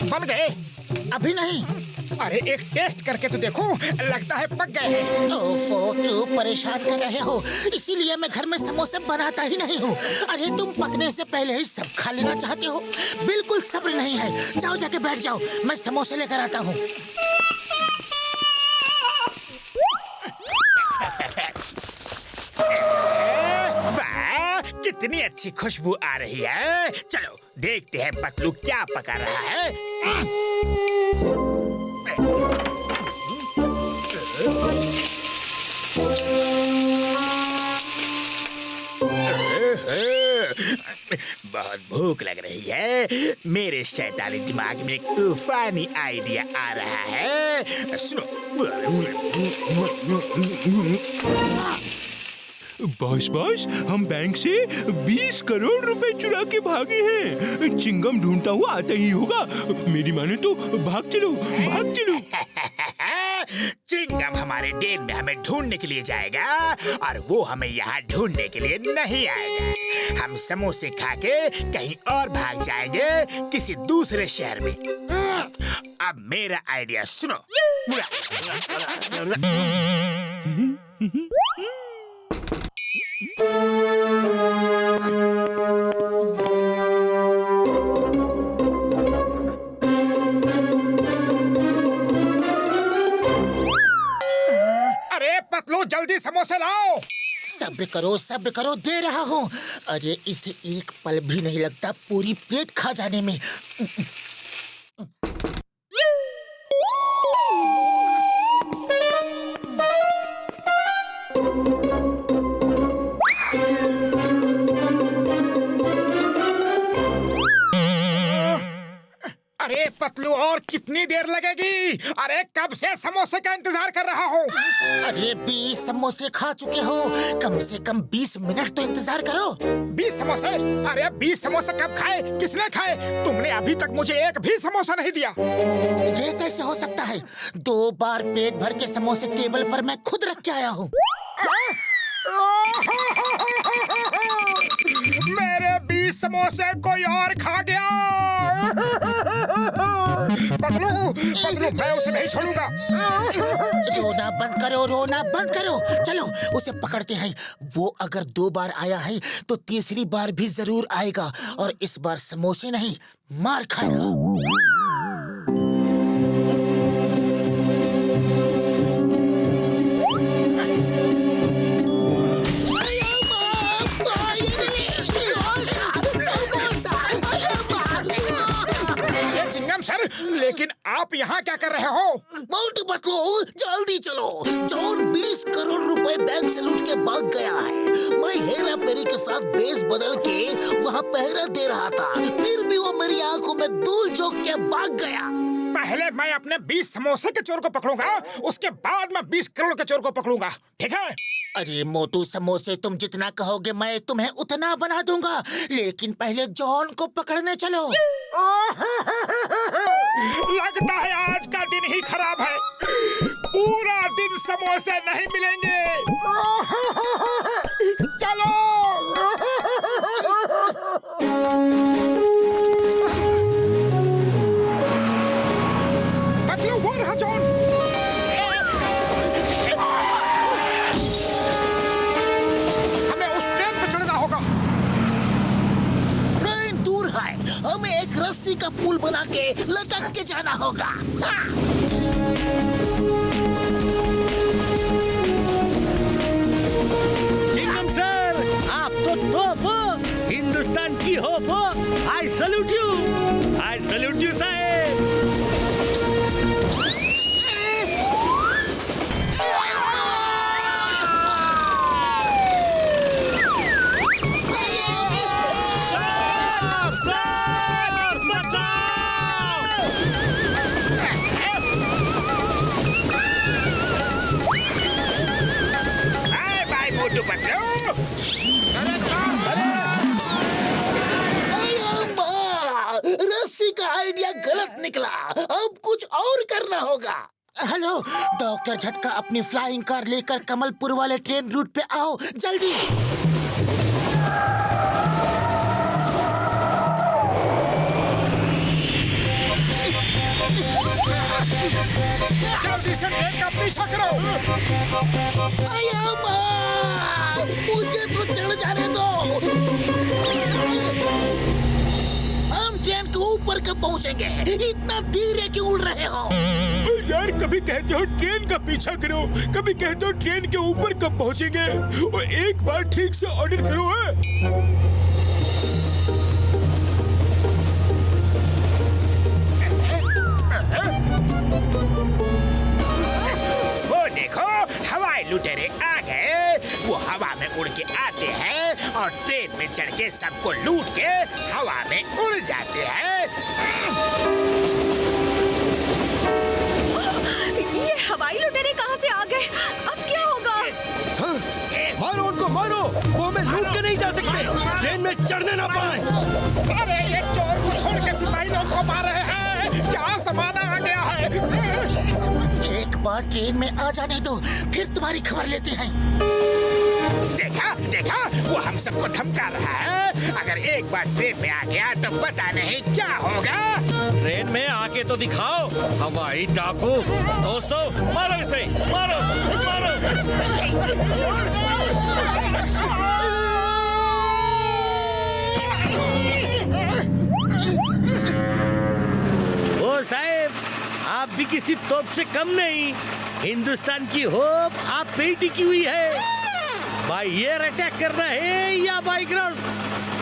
बन गए? अभी नहीं। अरे एक टेस्ट करके तो देखो, लगता है पक गए हैं। ओफो, क्यों परेशान कर रहे हो? इसीलिए मैं घर में समोसे बनाता ही नहीं हूँ। अरे तुम पकने से पहले ही सब खा लेना चाहते हो। बिल्कुल सब्र नहीं है। जाओ जाके बैठ जाओ, मैं समोसे लेकर आता हूँ। वाह, कितनी अच्छी खुशबू आ रही है। चलो देखते हैं पतलू क्या पका रहा है। बहुत भूख लग रही है। मेरे शैतानी दिमाग में एक तूफानी आइडिया आ रहा है। सुनो। बॉस, हम बैंक से 20 करोड़ रुपए चुरा के भागे हैं। चिंगम ढूंढता हुआ आता ही होगा। मेरी माने तो भाग चलो। चिंगम हमारे डेन में हमें ढूंढने के लिए जाएगा और वो हमें यहाँ ढूंढने के लिए नहीं आएगा। हम समोसे खा के कहीं और भाग जाएंगे, किसी दूसरे शहर में। अब मेरा आइडिया सुनो। अरे पतलू, जल्दी समोसे लाओ। सब्र करो, दे रहा हूँ। अरे इसे एक पल भी नहीं लगता पूरी प्लेट खा जाने में। अरे पतलू, और कितनी देर लगेगी? अरे कब से समोसे का इंतजार कर रहा हूँ। अरे 20 समोसे खा चुके हो, कम से कम 20 मिनट तो इंतजार करो। 20 समोसे? अरे 20 समोसे कब खाए? किसने खाए? तुमने अभी तक मुझे एक भी समोसा नहीं दिया। ये कैसे हो सकता है? 2 बार पेट भर के समोसे टेबल पर मैं खुद रख के आया हूँ। मेरे 20 समोसे कोई और खा गया। पतलू, मैं उसे नहीं छोड़ूंगा। रोना बंद करो। चलो उसे पकड़ते हैं। वो अगर 2 बार आया है तो तीसरी बार भी जरूर आएगा, और इस बार समोसे नहीं, मार खाएगा। सर, लेकिन आप यहाँ क्या कर रहे हो? मोटू पतलू, जल्दी चलो। जॉन 20 करोड़ रुपए बैंक से लूट के भाग गया है। मैं हेरा फेरी के साथ बेस बदल के वहाँ पहरा दे रहा था, फिर भी वो मेरी आंखों में धूल झोंक के भाग गया। पहले मैं अपने 20 समोसे के चोर को पकड़ूंगा, उसके बाद मैं 20 करोड़ के चोर को पकड़ूंगा, ठीक है? अरे मोटू, समोसे तुम जितना कहोगे मैं तुम्हें उतना बना दूंगा, लेकिन पहले जॉन को पकड़ने चलो। लगता है आज का दिन ही खराब है। पूरा दिन समोसे नहीं मिलेंगे। चलो। पतलू, वो रहा जॉन। हमें उस ट्रेन पर चढ़ना होगा। ट्रेन दूर है, हमें एक रस्सी का पुल बना के लटक के जाना होगा। चिंगम सर, आप तो टॉप हो, हिंदुस्तान की होप हो। आई सल्यूट यू साहेब। रस्सी का आइडिया गलत निकला, अब कुछ और करना होगा। हेलो डॉक्टर झटका, अपनी फ्लाइंग कार लेकर कमलपुर वाले ट्रेन रूट पे आओ जल्दी। पीछा करो। आया माँ, मुझे तो चढ़ जाने दो। हम ट्रेन के ऊपर कब पहुँचेंगे? इतना धीरे क्यों उड़ रहे हो? यार कभी कहते हो ट्रेन का पीछा करो, कभी कहते हो ट्रेन के ऊपर कब पहुंचेंगे। और एक बार ठीक से ऑर्डर करो है। वो देखो हवाई लुटेरे आ गए। वो हवा में उड़ के आते हैं और ट्रेन में चढ़ के सबको लूट के हवा में उड़ जाते हैं। ये हवाई लुटेरे कहाँ से आ गए? अब क्या होगा? मारो उनको, मारो। वो हमें लूट के नहीं जा सकते, ट्रेन में चढ़ने ना पाए। अरे ये चोर को छोड़ के सिपाही लोग को मार रहे हैं। क्या जमाना आ गया है। एक बार ट्रेन में आ जाने दो, फिर तुम्हारी खबर लेते हैं। देखा देखा, वो हम सबको धमका रहा है। अगर एक बार ट्रेन में आ गया तो पता नहीं क्या होगा। ट्रेन में आके तो दिखाओ, हवाई डाकू। दोस्तों मारो इसे, मारो मारो। ओ साहब, आप भी किसी तोप से कम नहीं। हिंदुस्तान की होप आप पे ही टिकी हुई है। बाय एयर अटैक करना है या बाय ग्राउंड?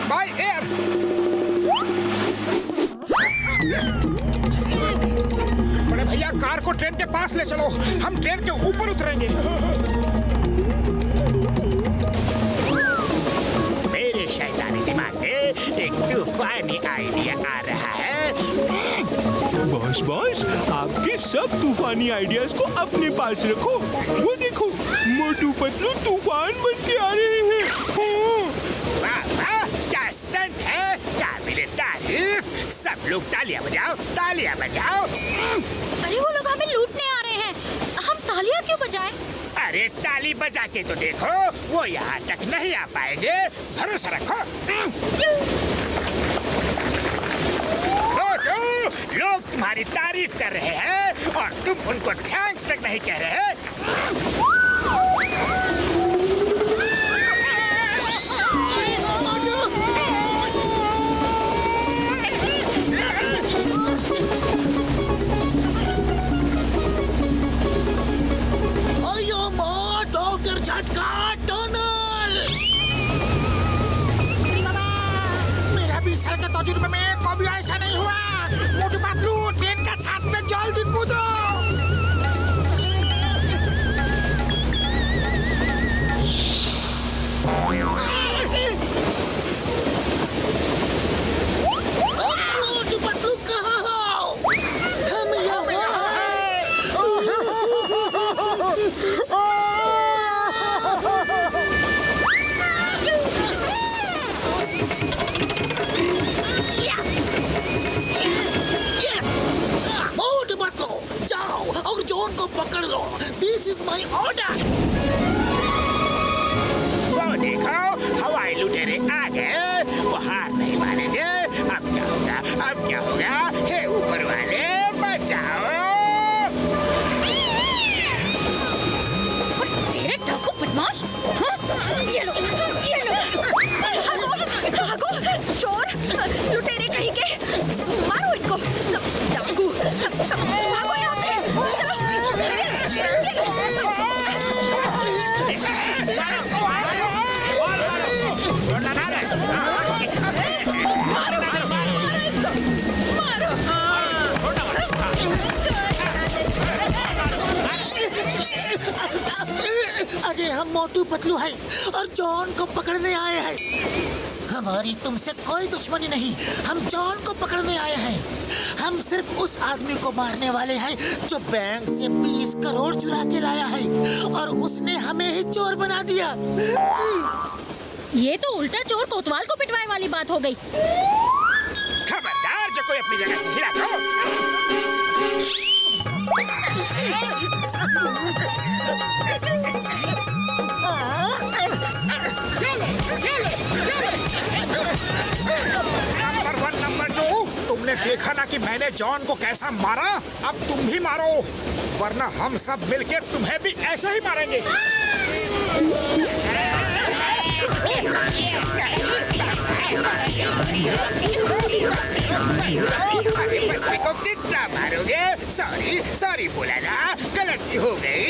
By air. बड़े भैया कार को ट्रेन के पास ले चलो, हम ट्रेन के ऊपर उतरेंगे। मेरे शैतानी दिमाग में एक तूफानी आइडिया आ रहा है। बॉस आपके सब तूफानी आइडियाज को अपने पास रखो। वो देखो मोटू पतलू तूफान बन के आ रहे हैं। वाह वाह, क्या स्टंट है, काबिले तारीफ। सब लोग तालियां बजाओ, तालियां बजाओ। अरे वो लोग हमें लूटने आ रहे हैं, हम तालियां क्यों बजाएं? अरे ताली बजा के तो देखो, वो यहाँ तक नहीं आ पाएंगे। भरोसा रखो। लोग तुम्हारी तारीफ कर रहे हैं और तुम उनको थैंक्स तक नहीं कह रहे। आयो माँ, डॉक्टर झटका टनल। मेरा 20 साल का तजुर्बे में कभी ऐसा नहीं हुआ। मोटू पतलू ट्रेन का छत पे जल्दी कूदो। मोटू पतलू कहाँ हो? हम यहाँ मोटू पतलू जाओ और जॉन को पकड़ लो। This is my order. वो देखो हवाई लुटेरे आ गए। वो हार नहीं मानेंगे। अब क्या होगा, अब क्या होगा? हे ऊपर वाले बचाओ। तेरे डाकू बदमाश! हाँ? ये लो, ये लो। भागो, चोर, लुटेरे कहीं के, मारो इनको। डाकू, भागो यहाँ से। अरे हम मोटू पतलू हैं और जॉन को पकड़ने आए हैं। हमारी तुमसे कोई दुश्मनी नहीं, हम जॉन को पकड़ने आए हैं। हम सिर्फ उस आदमी को मारने वाले हैं जो बैंक से 20 करोड़ चुरा के लाया है और उसने हमें ही चोर बना दिया। ये तो उल्टा चोर कोतवाल को पिटवाए वाली बात हो गई। खबरदार, जो कोई अपनी जगह से हिला तो। नंबर 1 नंबर 2, तुमने देखा ना कि मैंने जॉन को कैसा मारा, अब तुम भी मारो, वरना हम सब मिलके तुम्हें भी ऐसा ही मारेंगे। अरे बच्चे को कितना मारोगे? सॉरी सॉरी बोला ना, गलती हो गई।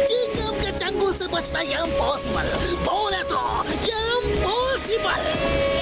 चिंगम के चंगुल से बचना इम्पॉसिबल, बोले तो इम्पॉसिबल।